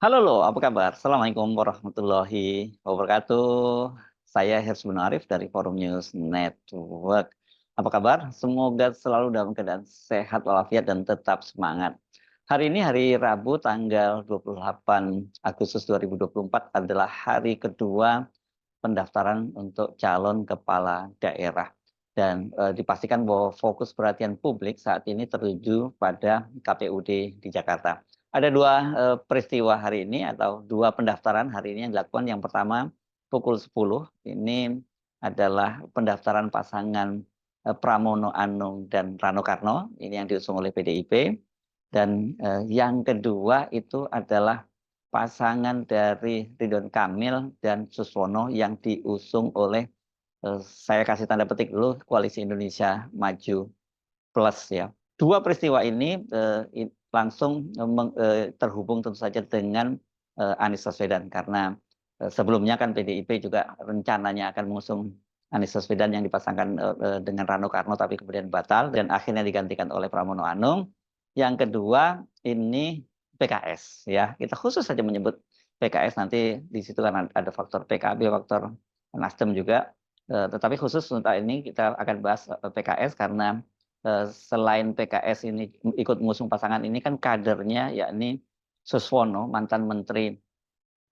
Halo lo, apa kabar? Assalamualaikum warahmatullahi wabarakatuh. Saya Hersbun Arif dari Forum News Network. Apa kabar? Semoga selalu dalam keadaan sehat walafiat dan tetap semangat. Hari ini hari Rabu tanggal 28 Agustus 2024 adalah hari kedua pendaftaran untuk calon kepala daerah. Dan dipastikan bahwa fokus perhatian publik saat ini tertuju pada KPUD di Jakarta. Ada dua peristiwa hari ini atau dua pendaftaran hari ini yang dilakukan. Yang pertama pukul 10 ini adalah pendaftaran pasangan Pramono Anung dan Rano Karno, ini yang diusung oleh PDIP. Dan yang kedua itu adalah pasangan dari Ridwan Kamil dan Suswono yang diusung oleh, saya kasih tanda petik dulu, Koalisi Indonesia Maju Plus ya. Dua peristiwa ini langsung terhubung tentu saja dengan Anies Baswedan karena sebelumnya kan PDIP juga rencananya akan mengusung Anies Baswedan yang dipasangkan dengan Rano Karno tapi kemudian batal dan akhirnya digantikan oleh Pramono Anung. Yang kedua ini PKS ya. Kita khusus saja menyebut PKS, nanti di situ kan ada faktor PKB, faktor Nasdem juga. Tetapi khusus untuk ini kita akan bahas PKS karena selain PKS ini ikut mengusung pasangan ini kan kadernya yakni Suswono, mantan Menteri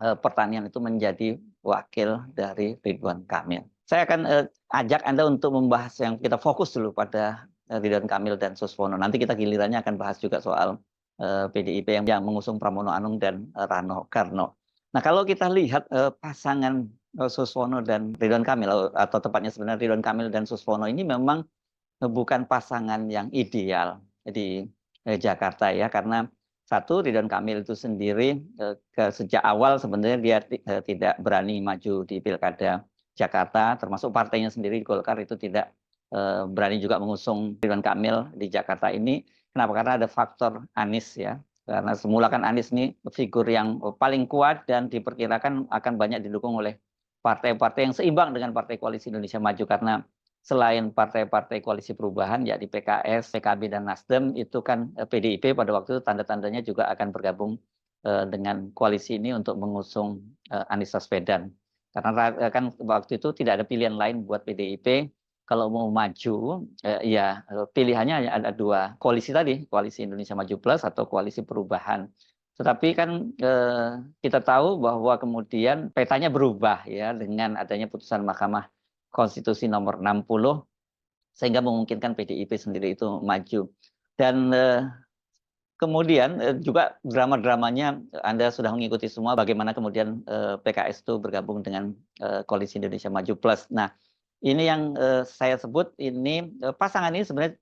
Pertanian, itu menjadi wakil dari Ridwan Kamil. Saya akan ajak Anda untuk membahas yang kita fokus dulu pada Ridwan Kamil dan Suswono. Nanti kita gilirannya akan bahas juga soal PDIP yang mengusung Pramono Anung dan Rano Karno. Nah, kalau kita lihat pasangan Suswono dan Ridwan Kamil, atau tepatnya sebenarnya Ridwan Kamil dan Suswono ini memang bukan pasangan yang ideal di Jakarta ya, karena satu, Ridwan Kamil itu sendiri sejak awal sebenarnya dia tidak berani maju di Pilkada Jakarta, termasuk partainya sendiri Golkar itu tidak berani juga mengusung Ridwan Kamil di Jakarta ini. Kenapa? Karena ada faktor Anies ya. Karena semula kan Anies ini figur yang paling kuat dan diperkirakan akan banyak didukung oleh partai-partai yang seimbang dengan Partai Koalisi Indonesia Maju, karena selain partai-partai koalisi perubahan ya di PKS, PKB dan Nasdem itu kan PDIP pada waktu itu tanda-tandanya juga akan bergabung dengan koalisi ini untuk mengusung Anies Baswedan. Karena kan waktu itu tidak ada pilihan lain buat PDIP kalau mau maju, pilihannya hanya ada dua koalisi tadi, Koalisi Indonesia Maju Plus atau Koalisi Perubahan. Tetapi kan kita tahu bahwa kemudian petanya berubah ya dengan adanya putusan Mahkamah Konstitusi nomor 60 sehingga memungkinkan PDIP sendiri itu maju. Dan kemudian juga drama-dramanya Anda sudah mengikuti semua, bagaimana kemudian PKS itu bergabung dengan Koalisi Indonesia Maju Plus. Nah, ini yang saya sebut ini pasangan ini sebenarnya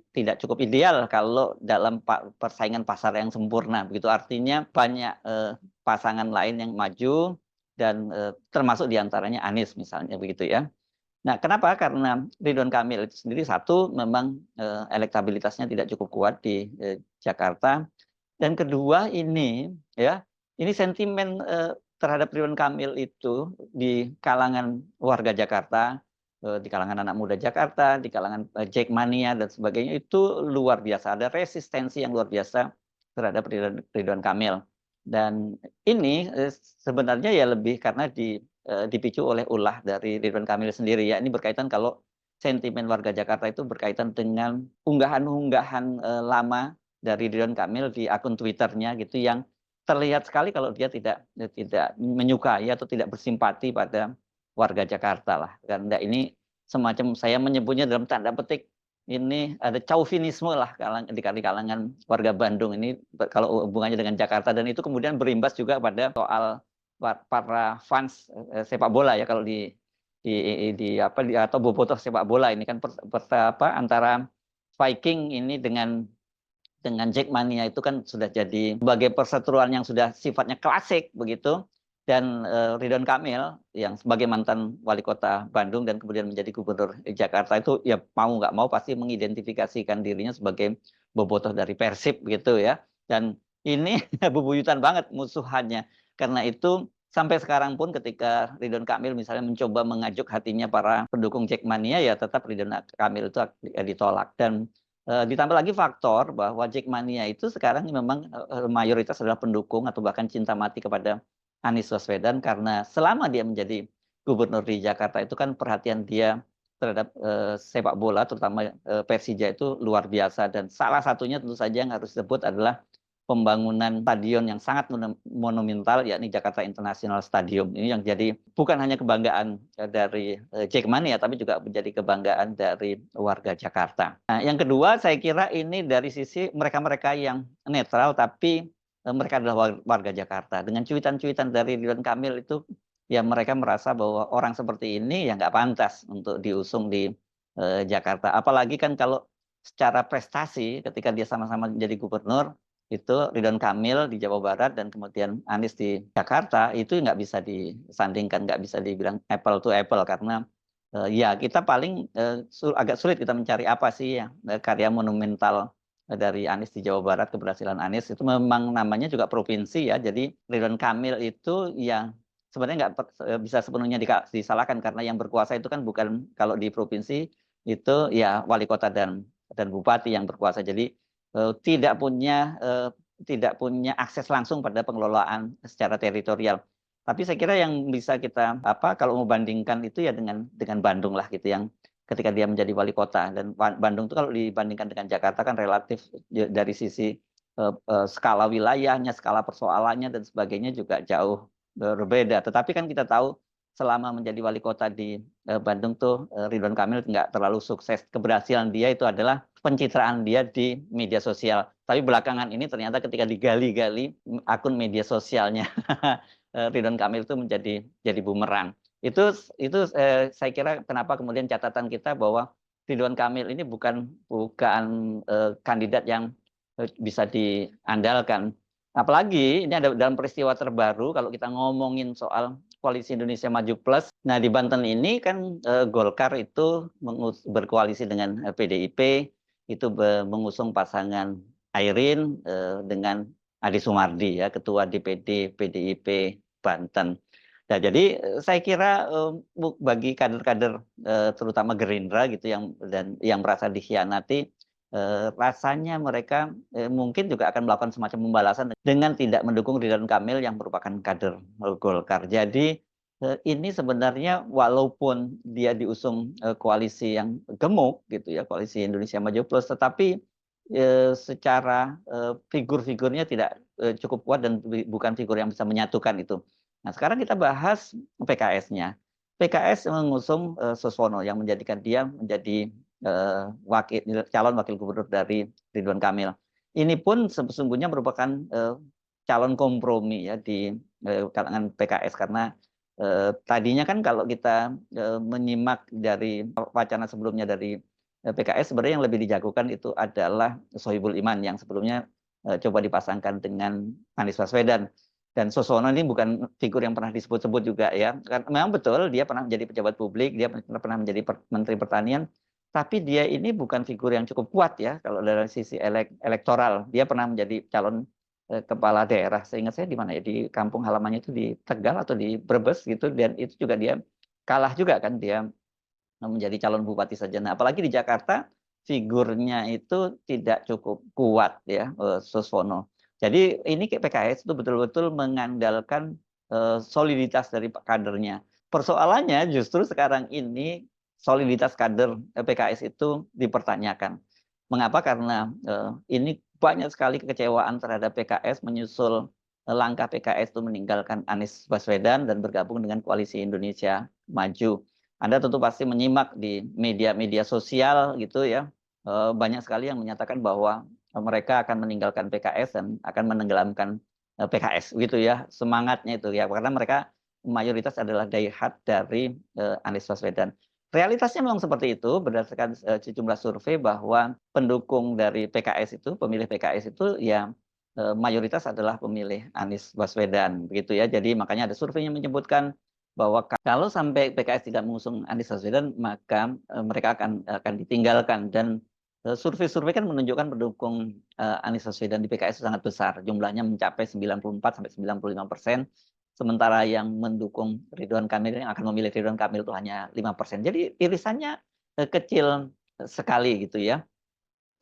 tidak cukup ideal kalau dalam persaingan pasar yang sempurna. Begitu artinya banyak pasangan lain yang maju dan termasuk diantaranya Anies misalnya begitu ya. Nah, kenapa? Karena Ridwan Kamil itu sendiri satu memang elektabilitasnya tidak cukup kuat di Jakarta, dan kedua ini ya, ini sentimen terhadap Ridwan Kamil itu di kalangan warga Jakarta, di kalangan anak muda Jakarta, di kalangan Jackmania dan sebagainya itu luar biasa. Ada resistensi yang luar biasa terhadap Ridwan Kamil. Dan ini sebenarnya ya lebih karena dipicu oleh ulah dari Ridwan Kamil sendiri ya. Ini berkaitan, kalau sentimen warga Jakarta itu berkaitan dengan unggahan-unggahan lama dari Ridwan Kamil di akun Twitternya gitu, yang terlihat sekali kalau dia tidak menyukai atau tidak bersimpati pada warga Jakarta lah. Karena ini semacam, saya menyebutnya dalam tanda petik, ini ada chauvinisme lah di kalangan warga Bandung ini kalau hubungannya dengan Jakarta, dan itu kemudian berimbas juga pada soal para fans sepak bola ya, kalau atau bobotoh sepak bola ini kan antara Viking ini dengan Jackmania itu kan sudah jadi sebagai perseteruan yang sudah sifatnya klasik begitu. Dan Ridwan Kamil yang sebagai mantan wali kota Bandung dan kemudian menjadi gubernur Jakarta itu ya mau nggak mau pasti mengidentifikasikan dirinya sebagai bobotoh dari Persib gitu ya. Dan ini bebuyutan banget musuhannya. Karena itu sampai sekarang pun ketika Ridwan Kamil misalnya mencoba mengajuk hatinya para pendukung Jackmania, ya tetap Ridwan Kamil itu ditolak. Dan Ditambah lagi faktor bahwa Jackmania itu sekarang memang, mayoritas adalah pendukung atau bahkan cinta mati kepada Anies Baswedan karena selama dia menjadi gubernur di Jakarta itu kan perhatian dia terhadap, sepak bola terutama, Persija itu luar biasa dan salah satunya tentu saja yang harus disebut adalah pembangunan stadion yang sangat monumental yakni Jakarta International Stadium. Ini yang jadi bukan hanya kebanggaan, dari, Jackmania tapi juga menjadi kebanggaan dari warga Jakarta. Nah, yang kedua saya kira ini dari sisi mereka-mereka yang netral tapi, mereka adalah warga Jakarta. Dengan cuitan-cuitan dari Ridwan Kamil itu, ya mereka merasa bahwa orang seperti ini ya nggak pantas untuk diusung di, Jakarta. Apalagi kan kalau secara prestasi ketika dia sama-sama menjadi gubernur, itu Ridwan Kamil di Jawa Barat dan kemudian Anies di Jakarta, itu nggak bisa disandingkan, nggak bisa dibilang apple to apple karena, ya kita paling, agak sulit kita mencari apa sih yang, karya monumental, dari Anies di Jawa Barat, keberhasilan Anies itu memang namanya juga provinsi ya. Jadi Ridwan Kamil itu yang sebenarnya nggak bisa sepenuhnya disalahkan karena yang berkuasa itu kan bukan kalau di provinsi itu ya wali kota dan bupati yang berkuasa. Jadi tidak punya akses langsung pada pengelolaan secara teritorial. Tapi saya kira yang bisa kita kalau membandingkan itu ya dengan Bandung lah gitu yang ketika dia menjadi wali kota dan Bandung itu kalau dibandingkan dengan Jakarta kan relatif dari sisi, skala wilayahnya, skala persoalannya dan sebagainya juga jauh berbeda. Tetapi kan kita tahu selama menjadi wali kota di, Bandung tuh, Ridwan Kamil nggak terlalu sukses. Keberhasilan dia itu adalah pencitraan dia di media sosial. Tapi belakangan ini ternyata ketika digali-gali akun media sosialnya Ridwan Kamil itu jadi bumerang. Saya kira kenapa kemudian catatan kita bahwa Ridwan Kamil ini bukan kandidat yang bisa diandalkan. Apalagi ini ada dalam peristiwa terbaru kalau kita ngomongin soal Koalisi Indonesia Maju Plus. Nah di Banten ini kan Golkar itu berkoalisi dengan PDIP, itu mengusung pasangan Airin dengan Ade Sumardi ya, Ketua DPD PDIP Banten. Nah jadi saya kira bagi kader-kader terutama Gerindra gitu yang merasa dikhianati, rasanya mereka mungkin juga akan melakukan semacam pembalasan dengan tidak mendukung Ridwan Kamil yang merupakan kader Golkar. Jadi ini sebenarnya walaupun dia diusung koalisi yang gemuk gitu ya, Koalisi Indonesia Maju Plus, tetapi secara figur-figurnya tidak cukup kuat dan bukan figur yang bisa menyatukan itu. Nah sekarang kita bahas PKS-nya. PKS mengusung Suswono yang menjadikan dia menjadi calon wakil gubernur dari Ridwan Kamil. Ini pun sesungguhnya merupakan calon kompromi ya di kalangan PKS karena tadinya kan kalau kita menyimak dari wacana sebelumnya dari PKS sebenarnya yang lebih dijagokan itu adalah Sohibul Iman yang sebelumnya coba dipasangkan dengan Anies Baswedan. Dan Suswono ini bukan figur yang pernah disebut-sebut juga ya. Karena memang betul dia pernah menjadi pejabat publik, dia pernah menjadi Menteri Pertanian, tapi dia ini bukan figur yang cukup kuat ya kalau dari sisi elektoral. Dia pernah menjadi calon kepala daerah. Seingat saya di mana ya, di kampung halamannya itu di Tegal atau di Brebes gitu, dan itu juga dia kalah juga kan, dia menjadi calon bupati saja. Nah, apalagi di Jakarta figurnya itu tidak cukup kuat ya, Suswono. Jadi ini PKS itu betul-betul mengandalkan soliditas dari kadernya. Persoalannya justru sekarang ini soliditas kader PKS itu dipertanyakan. Mengapa? Karena ini banyak sekali kekecewaan terhadap PKS menyusul langkah PKS itu meninggalkan Anies Baswedan dan bergabung dengan Koalisi Indonesia Maju. Anda tentu pasti menyimak di media-media sosial gitu ya, banyak sekali yang menyatakan bahwa mereka akan meninggalkan PKS dan akan menenggelamkan PKS gitu ya, semangatnya itu ya, karena mereka mayoritas adalah die-hard dari Anies Baswedan. Realitasnya memang seperti itu berdasarkan sejumlah survei bahwa pendukung dari PKS itu, pemilih PKS itu ya mayoritas adalah pemilih Anies Baswedan begitu ya. Jadi makanya ada survei yang menyebutkan bahwa kalau sampai PKS tidak mengusung Anies Baswedan, maka mereka akan ditinggalkan dan survei-survei kan menunjukkan pendukung Anies Baswedan di PKS sangat besar, jumlahnya mencapai 94-95%, sementara yang mendukung Ridwan Kamil yang akan memilih Ridwan Kamil itu hanya 5%. Jadi irisannya kecil sekali gitu ya.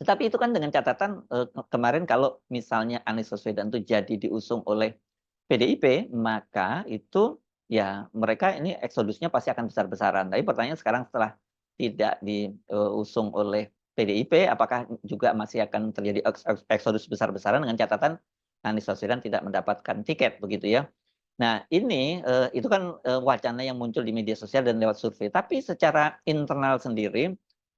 Tetapi itu kan dengan catatan, kemarin kalau misalnya Anies Baswedan itu jadi diusung oleh PDIP, maka itu ya mereka ini eksodusnya pasti akan besar-besaran. Tapi pertanyaan sekarang setelah tidak diusung oleh PDIP, apakah juga masih akan terjadi eksodus besar-besaran dengan catatan Anies Baswedan tidak mendapatkan tiket begitu ya. Nah ini, itu kan, wacana yang muncul di media sosial dan lewat survei. Tapi secara internal sendiri,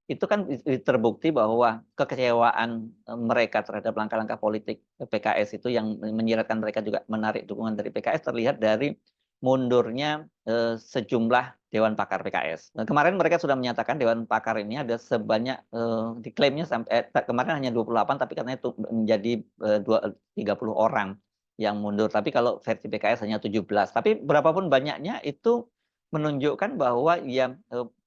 itu kan terbukti bahwa kekecewaan, mereka terhadap langkah-langkah politik PKS itu yang menyiratkan mereka juga menarik dukungan dari PKS terlihat dari mundurnya, sejumlah dewan pakar PKS. Nah, kemarin mereka sudah menyatakan dewan pakar ini ada sebanyak, diklaimnya kemarin hanya 28 tapi katanya itu menjadi, 30 orang yang mundur. Tapi kalau versi PKS hanya 17. Tapi berapapun banyaknya itu menunjukkan bahwa ya,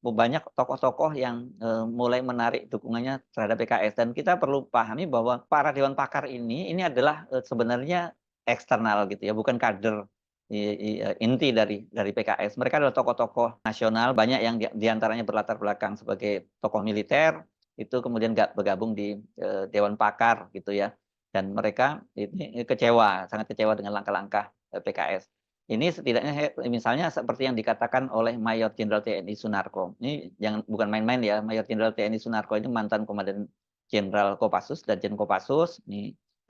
banyak tokoh-tokoh yang, mulai menarik dukungannya terhadap PKS dan kita perlu pahami bahwa para dewan pakar ini adalah, sebenarnya eksternal gitu ya, bukan kader inti dari PKS. Mereka adalah tokoh-tokoh nasional, banyak yang di antaranya berlatar belakang sebagai tokoh militer, itu kemudian bergabung di, dewan pakar gitu ya. Dan mereka ini kecewa, sangat kecewa dengan langkah-langkah, PKS. Ini setidaknya misalnya seperti yang dikatakan oleh Mayor Jenderal TNI Sunarko. Ini bukan main-main ya, Mayor Jenderal TNI Sunarko ini mantan Komandan Jenderal Kopassus, Danjen Kopassus,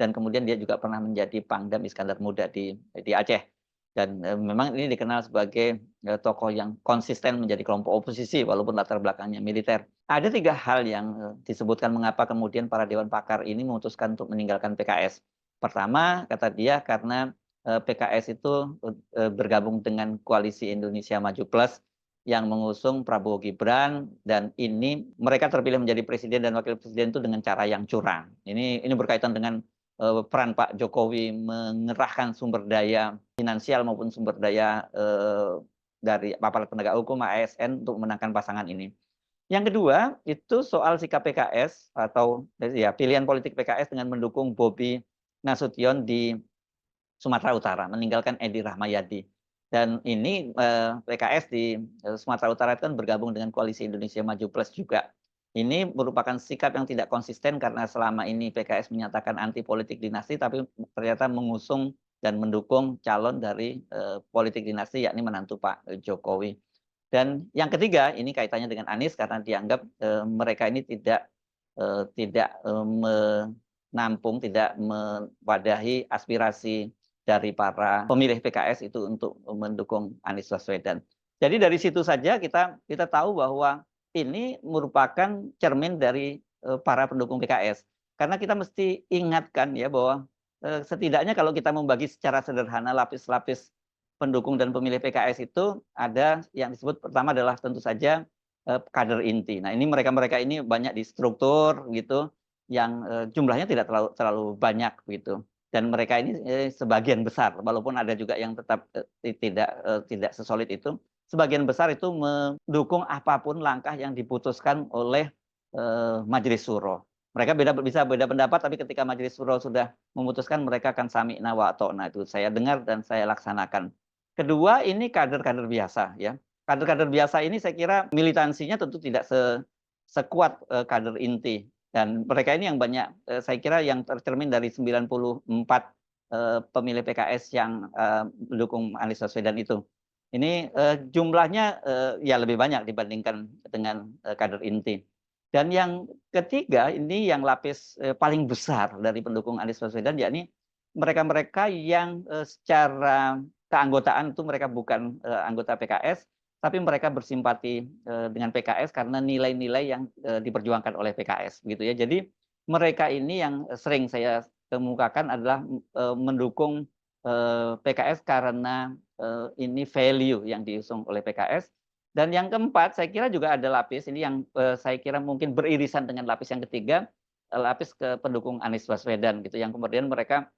dan kemudian dia juga pernah menjadi Pangdam Iskandar Muda di Aceh. Dan memang ini dikenal sebagai tokoh yang konsisten menjadi kelompok oposisi walaupun latar belakangnya militer. Ada 3 hal yang disebutkan mengapa kemudian para dewan pakar ini memutuskan untuk meninggalkan PKS. Pertama, kata dia karena PKS itu bergabung dengan Koalisi Indonesia Maju Plus yang mengusung Prabowo Gibran dan ini mereka terpilih menjadi presiden dan wakil presiden itu dengan cara yang curang. Ini berkaitan dengan peran Pak Jokowi mengerahkan sumber daya finansial maupun sumber daya dari aparat penegak hukum ASN untuk memenangkan pasangan ini. Yang kedua itu soal sikap PKS atau ya pilihan politik PKS dengan mendukung Bobi Nasution di Sumatera Utara, meninggalkan Edi Rahmayadi. Dan ini PKS di Sumatera Utara itu kan bergabung dengan Koalisi Indonesia Maju Plus juga. Ini merupakan sikap yang tidak konsisten karena selama ini PKS menyatakan anti politik dinasti, tapi ternyata mengusung dan mendukung calon dari politik dinasti, yakni menantu Pak Jokowi. Dan yang ketiga, ini kaitannya dengan Anies karena dianggap mereka ini tidak menampung, tidak mewadahi aspirasi dari para pemilih PKS itu untuk mendukung Anies Baswedan. Jadi dari situ saja kita tahu bahwa ini merupakan cermin dari para pendukung PKS. Karena kita mesti ingatkan ya bahwa setidaknya kalau kita membagi secara sederhana lapis-lapis pendukung dan pemilih PKS itu ada yang disebut pertama adalah tentu saja kader inti. Nah ini mereka-mereka ini banyak di struktur gitu yang jumlahnya tidak terlalu banyak gitu. Dan mereka ini sebagian besar, walaupun ada juga yang tetap tidak sesolid itu, sebagian besar itu mendukung apapun langkah yang diputuskan oleh Majelis Syuro. Mereka bisa beda pendapat, tapi ketika Majelis Syuro sudah memutuskan, mereka akan sami'na wa ata'na, itu saya dengar dan saya laksanakan. Kedua, ini kader-kader biasa ya. Kader-kader biasa ini saya kira militansinya tentu tidak sekuat kader inti. Dan mereka ini yang banyak, saya kira yang tercermin dari 94 pemilih PKS yang mendukung Anies Baswedan itu. Ini jumlahnya ya lebih banyak dibandingkan dengan kader inti. Dan yang ketiga ini yang lapis paling besar dari pendukung Anies Baswedan, yakni mereka-mereka yang secara keanggotaan itu mereka bukan anggota PKS, tapi mereka bersimpati dengan PKS karena nilai-nilai yang diperjuangkan oleh PKS, gitu ya. Jadi mereka ini yang sering saya kemukakan adalah mendukung PKS karena ini value yang diusung oleh PKS. Dan yang keempat, saya kira juga ada lapis ini yang saya kira mungkin beririsan dengan lapis yang ketiga, lapis ke pendukung Anies Baswedan, gitu, yang kemudian mereka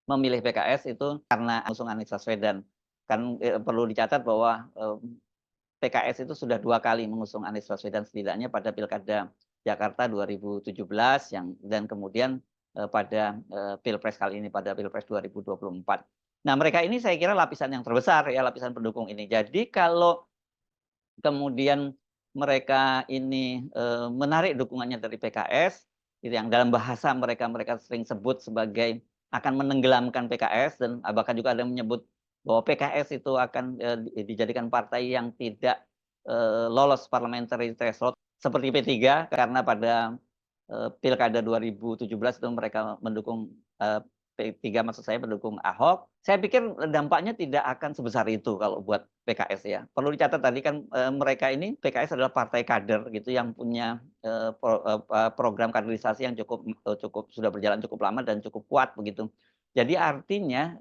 memilih PKS itu karena usung Anies Baswedan. Kan perlu dicatat bahwa PKS itu sudah 2 kali mengusung Anies Baswedan setidaknya pada Pilkada Jakarta 2017 dan kemudian pada Pilpres kali ini, pada Pilpres 2024. Nah, mereka ini saya kira lapisan yang terbesar ya, lapisan pendukung ini. Jadi kalau kemudian mereka ini menarik dukungannya dari PKS, gitu, yang dalam bahasa mereka sering sebut sebagai akan menenggelamkan PKS, dan bahkan juga ada yang menyebut bahwa PKS itu akan dijadikan partai yang tidak lolos parliamentary threshold seperti P3, karena pada Pilkada 2017 itu mereka mendukung, P3 maksud saya mendukung Ahok. Saya pikir dampaknya tidak akan sebesar itu kalau buat PKS ya. Perlu dicatat tadi kan, mereka ini PKS adalah partai kader gitu yang punya, program kaderisasi yang cukup sudah berjalan cukup lama dan cukup kuat begitu. Jadi artinya,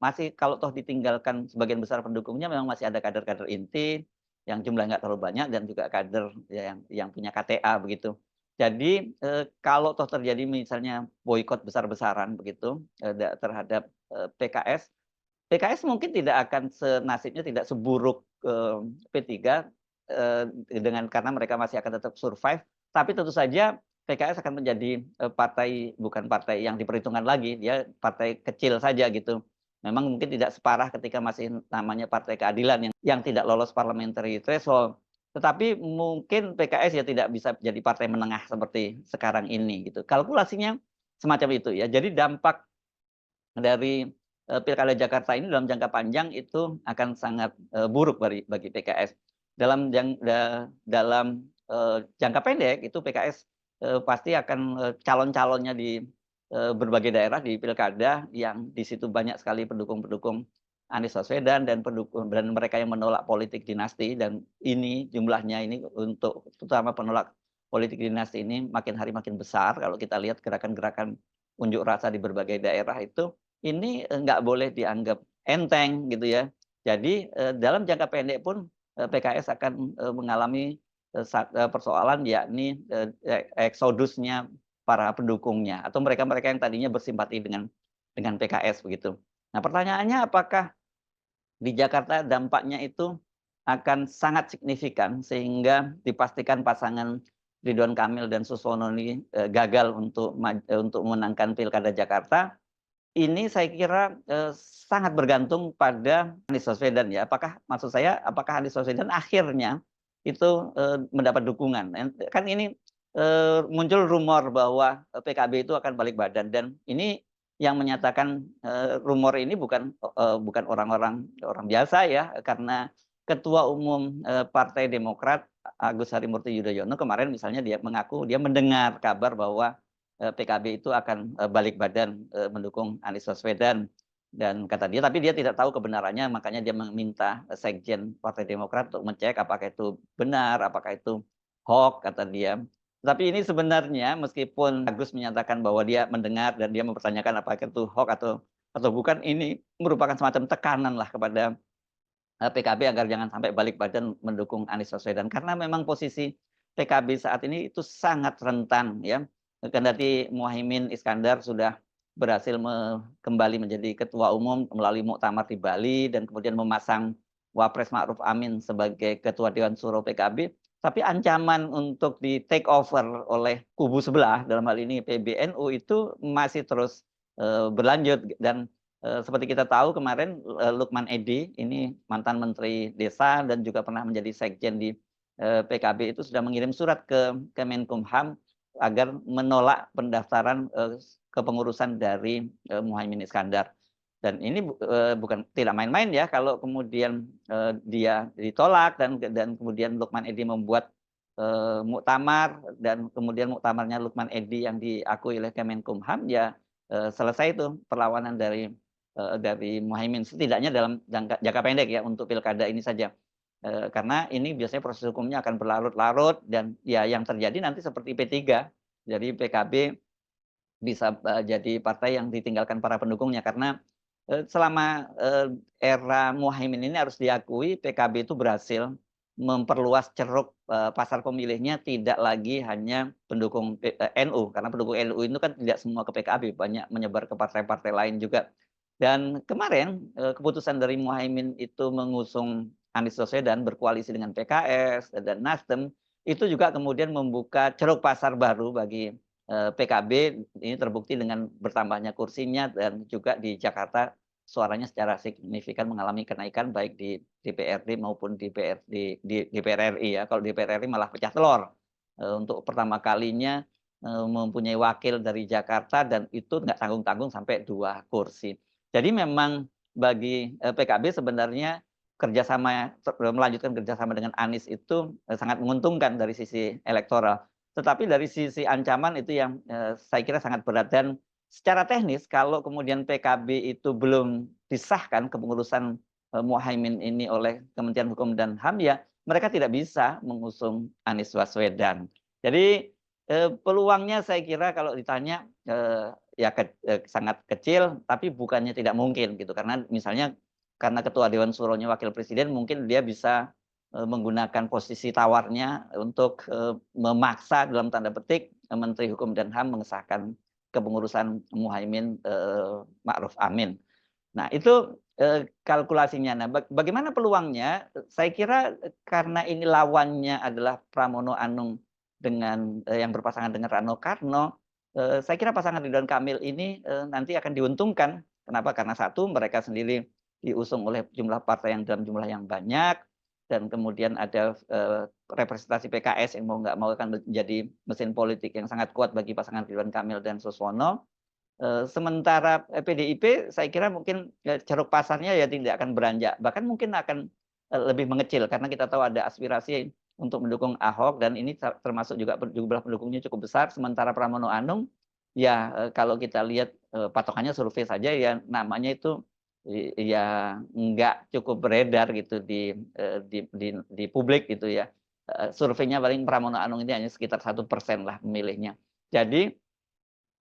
masih kalau toh ditinggalkan sebagian besar pendukungnya, memang masih ada kader-kader inti yang jumlahnya nggak terlalu banyak, dan juga kader ya yang punya KTA begitu. Jadi, kalau toh terjadi misalnya boikot besar-besaran begitu, terhadap, PKS mungkin tidak akan nasibnya tidak seburuk, P3, dengan karena mereka masih akan tetap survive, tapi tentu saja PKS akan menjadi, bukan partai yang diperhitungkan lagi, dia partai kecil saja gitu. Memang mungkin tidak separah ketika masih namanya Partai Keadilan yang tidak lolos parliamentary threshold. Tetapi mungkin PKS ya tidak bisa jadi partai menengah seperti sekarang ini gitu. Kalkulasinya semacam itu ya. Jadi dampak dari, Pilkada Jakarta ini dalam jangka panjang itu akan sangat, buruk bagi PKS. Dalam jangka pendek itu PKS, pasti akan, calon-calonnya di, berbagai daerah di pilkada yang di situ banyak sekali pendukung-pendukung Anies Baswedan dan mereka yang menolak politik dinasti, dan ini jumlahnya ini untuk terutama penolak politik dinasti ini makin hari makin besar. Kalau kita lihat gerakan-gerakan unjuk rasa di berbagai daerah itu, ini nggak boleh dianggap enteng gitu ya. Jadi, dalam jangka pendek pun, PKS akan, mengalami, persoalan, yakni, eksodusnya para pendukungnya atau mereka-mereka yang tadinya bersimpati dengan PKS begitu. Nah, pertanyaannya apakah di Jakarta dampaknya itu akan sangat signifikan sehingga dipastikan pasangan Ridwan Kamil dan Suswono ini, gagal untuk memenangkan Pilkada Jakarta? Ini saya kira, sangat bergantung pada Anies Baswedan ya. Apakah Anies Baswedan akhirnya itu, mendapat dukungan. Kan ini, muncul rumor bahwa, PKB itu akan balik badan, dan ini yang menyatakan, rumor ini bukan orang biasa ya, karena Ketua Umum, Partai Demokrat Agus Harimurti Yudhoyono kemarin misalnya dia mengaku dia mendengar kabar bahwa PKB itu akan, balik badan, mendukung Anies Baswedan, dan kata dia, tapi dia tidak tahu kebenarannya, makanya dia meminta sekjen Partai Demokrat untuk mengecek apakah itu benar, apakah itu hoax kata dia. Tapi ini sebenarnya meskipun Agus menyatakan bahwa dia mendengar dan dia mempertanyakan apakah itu hoax atau bukan, ini merupakan semacam tekanan lah kepada, PKB agar jangan sampai balik badan mendukung Anies Baswedan. Karena memang posisi PKB saat ini itu sangat rentan ya. Kendati Muhaimin Iskandar sudah berhasil kembali menjadi ketua umum melalui muktamar di Bali dan kemudian memasang Wapres Ma'ruf Amin sebagai ketua Dewan Suro PKB, tapi ancaman untuk di take over oleh kubu sebelah dalam hal ini PBNU itu masih terus, berlanjut. Dan seperti kita tahu kemarin, Lukman Edy ini mantan Menteri Desa dan juga pernah menjadi sekjen di, PKB itu sudah mengirim surat ke Kemenkumham agar menolak pendaftaran, kepengurusan dari, Muhaimin Iskandar. Dan ini bukan tidak main-main ya kalau kemudian, dia ditolak dan kemudian Lukman Edy membuat, muktamar, dan kemudian muktamarnya Lukman Edy yang diakui oleh Kemenkumham, ya, selesai itu perlawanan dari Muhaimin, setidaknya dalam jangka pendek ya untuk pilkada ini saja. Karena ini biasanya proses hukumnya akan berlarut-larut, dan ya yang terjadi nanti seperti P3. Jadi PKB bisa, jadi partai yang ditinggalkan para pendukungnya, karena, selama, era Muhaimin ini harus diakui PKB itu berhasil memperluas ceruk, pasar pemilihnya, tidak lagi hanya pendukung NU, karena pendukung NU itu kan tidak semua ke PKB, banyak menyebar ke partai-partai lain juga. Dan kemarin, keputusan dari Muhaimin itu mengusung Anies Baswedan berkoalisi dengan PKS dan Nasdem, itu juga kemudian membuka ceruk pasar baru bagi, PKB. Ini terbukti dengan bertambahnya kursinya, dan juga di Jakarta suaranya secara signifikan mengalami kenaikan baik di DPRD maupun di DPR RI ya. Kalau DPR RI malah pecah telur, untuk pertama kalinya mempunyai wakil dari Jakarta dan itu nggak tanggung-tanggung sampai 2 kursi. Jadi memang bagi, PKB sebenarnya melanjutkan kerjasama dengan Anies itu, sangat menguntungkan dari sisi elektoral. Tetapi dari sisi ancaman itu yang, saya kira sangat berat dan secara teknis kalau kemudian PKB itu belum disahkan kepengurusan, Muhaimin ini oleh Kementerian Hukum dan HAM, ya mereka tidak bisa mengusung Anies Baswedan. Jadi, peluangnya saya kira kalau ditanya, ya sangat kecil, tapi bukannya tidak mungkin gitu. Karena misalnya karena Ketua Dewan Suronya Wakil Presiden mungkin dia bisa, menggunakan posisi tawarnya untuk, memaksa dalam tanda petik, Menteri Hukum dan HAM mengesahkan kepengurusan Muhaimin, Ma'ruf Amin. Nah itu, kalkulasinya. Nah bagaimana peluangnya? Saya kira, karena ini lawannya adalah Pramono Anung dengan, yang berpasangan dengan Rano Karno, saya kira pasangan Ridwan Kamil ini, nanti akan diuntungkan. Kenapa? Karena satu, mereka sendiri diusung oleh jumlah partai yang dalam jumlah yang banyak, dan kemudian ada, representasi PKS yang mau nggak mau akan menjadi mesin politik yang sangat kuat bagi pasangan Ridwan Kamil dan Suswono. Sementara, PDIP saya kira mungkin, ceruk pasarnya ya tidak akan beranjak, bahkan mungkin akan, lebih mengecil karena kita tahu ada aspirasi untuk mendukung Ahok dan ini termasuk juga jumlah pendukungnya cukup besar. Sementara Pramono Anung, ya, kalau kita lihat, patokannya survei saja ya namanya itu, ya nggak cukup beredar gitu di publik gitu ya. Surveinya paling Pramono Anung ini hanya sekitar 1% lah pemilihnya. Jadi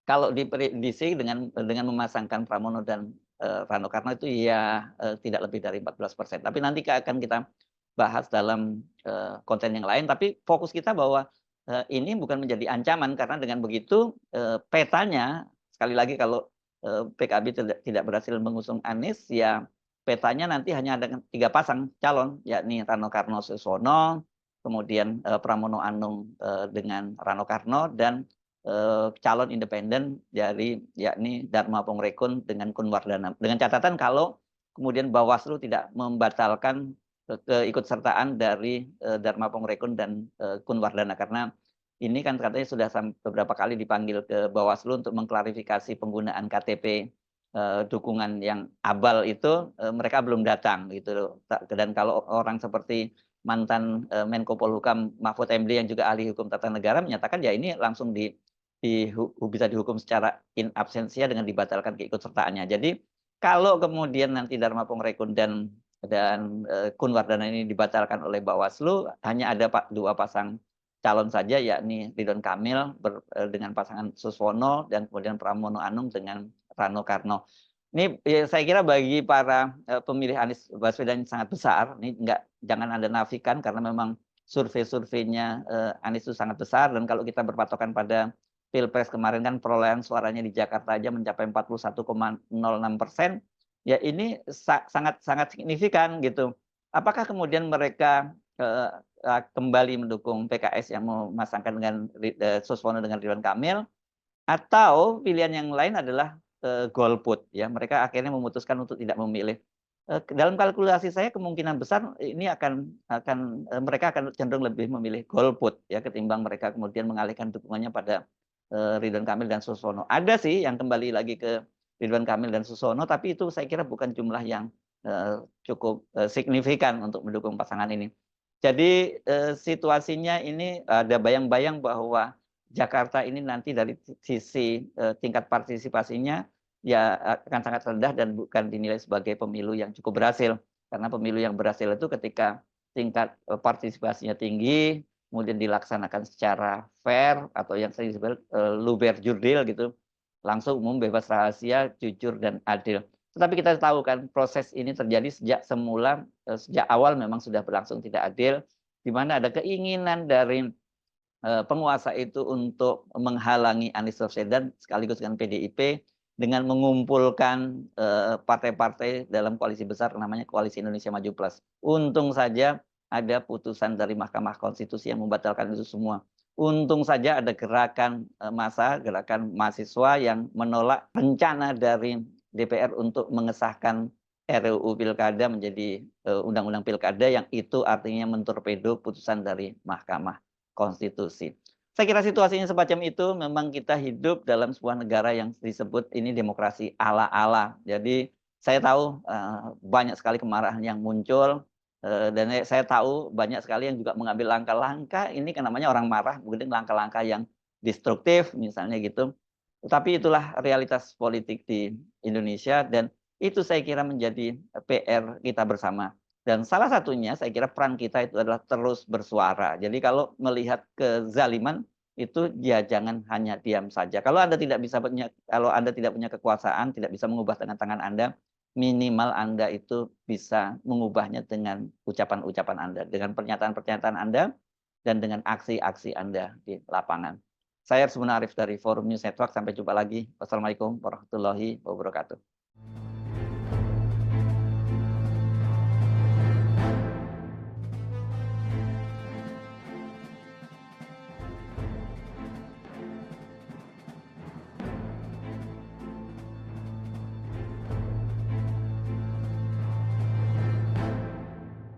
kalau diprediksi dengan memasangkan Pramono dan, Rano Karno itu ya, tidak lebih dari 14%. Tapi nanti akan kita bahas dalam, konten yang lain, tapi fokus kita bahwa, ini bukan menjadi ancaman karena dengan begitu, petanya sekali lagi kalau, PKB tidak berhasil mengusung Anies, ya petanya nanti hanya ada 3 pasang calon, yakni Rano Karno Suswono, kemudian, Pramono Anung, dengan Rano Karno dan calon independen dari yakni Dharma Pongrekun dengan Kunwardana. Dengan catatan kalau kemudian Bawaslu tidak membatalkan, keikutsertaan dari, Dharma Pongrekun dan, Kunwardana karena ini kan katanya sudah beberapa kali dipanggil ke Bawaslu untuk mengklarifikasi penggunaan KTP, dukungan yang abal itu, mereka belum datang gitu loh. Dan kalau orang seperti mantan, Menko Polhukam Mahfud MD yang juga ahli hukum tata negara menyatakan ya ini langsung bisa dihukum secara in absentia dengan dibatalkan keikutsertaannya. Jadi kalau kemudian nanti Dharma Pongrekun dan, Kunwardana ini dibatalkan oleh Bawaslu, hanya ada 2 pasang calon saja yakni Ridwan Kamil dengan pasangan Suswono dan kemudian Pramono Anung dengan Rano Karno. Ini ya saya kira bagi para, pemilih Anies Baswedan sangat besar, ini jangan Anda nafikan karena memang survei-surveinya, Anies itu sangat besar dan kalau kita berpatokan pada Pilpres kemarin kan perolehan suaranya di Jakarta aja mencapai 41,06%, ya ini sangat sangat signifikan gitu. Apakah kemudian mereka, kembali mendukung PKS yang memasangkan dengan Suswono dengan Ridwan Kamil, atau pilihan yang lain adalah, golput ya, mereka akhirnya memutuskan untuk tidak memilih. Dalam kalkulasi saya kemungkinan besar ini mereka akan cenderung lebih memilih golput ya, ketimbang mereka kemudian mengalihkan dukungannya pada, Ridwan Kamil dan Suswono. Ada sih yang kembali lagi ke Ridwan Kamil dan Suswono, tapi itu saya kira bukan jumlah yang, cukup, signifikan untuk mendukung pasangan ini. Jadi, situasinya ini ada bayang-bayang bahwa Jakarta ini nanti dari sisi, tingkat partisipasinya ya akan sangat rendah dan bukan dinilai sebagai pemilu yang cukup berhasil. Karena pemilu yang berhasil itu ketika tingkat, partisipasinya tinggi, kemudian dilaksanakan secara fair atau yang sering disebut, luber jurdil gitu, langsung, umum, bebas rahasia, jujur dan adil. Tetapi kita tahu kan proses ini terjadi sejak awal memang sudah berlangsung tidak adil, di mana ada keinginan dari, penguasa itu untuk menghalangi Anies Baswedan sekaligus dengan PDIP dengan mengumpulkan, partai-partai dalam koalisi besar namanya Koalisi Indonesia Maju Plus. Untung saja ada putusan dari Mahkamah Konstitusi yang membatalkan itu semua. Untung saja ada gerakan, massa, gerakan mahasiswa yang menolak rencana dari DPR untuk mengesahkan RUU Pilkada menjadi, Undang-Undang Pilkada yang itu artinya mentorpedo putusan dari Mahkamah Konstitusi. Saya kira situasinya semacam itu, memang kita hidup dalam sebuah negara yang disebut ini demokrasi ala-ala. Jadi saya tahu, banyak sekali kemarahan yang muncul, dan saya tahu banyak sekali yang juga mengambil langkah-langkah, ini kan namanya orang marah, mungkin langkah-langkah yang destruktif misalnya gitu. Tetapi itulah realitas politik di Indonesia dan itu saya kira menjadi PR kita bersama. Dan salah satunya saya kira peran kita itu adalah terus bersuara. Jadi kalau melihat kezaliman itu ya jangan hanya diam saja. Kalau Anda tidak punya kekuasaan, tidak bisa mengubah dengan tangan Anda, minimal Anda itu bisa mengubahnya dengan ucapan-ucapan Anda, dengan pernyataan-pernyataan Anda, dan dengan aksi-aksi Anda di lapangan. Saya Arif dari Forum News Network, sampai jumpa lagi. Wassalamualaikum warahmatullahi wabarakatuh.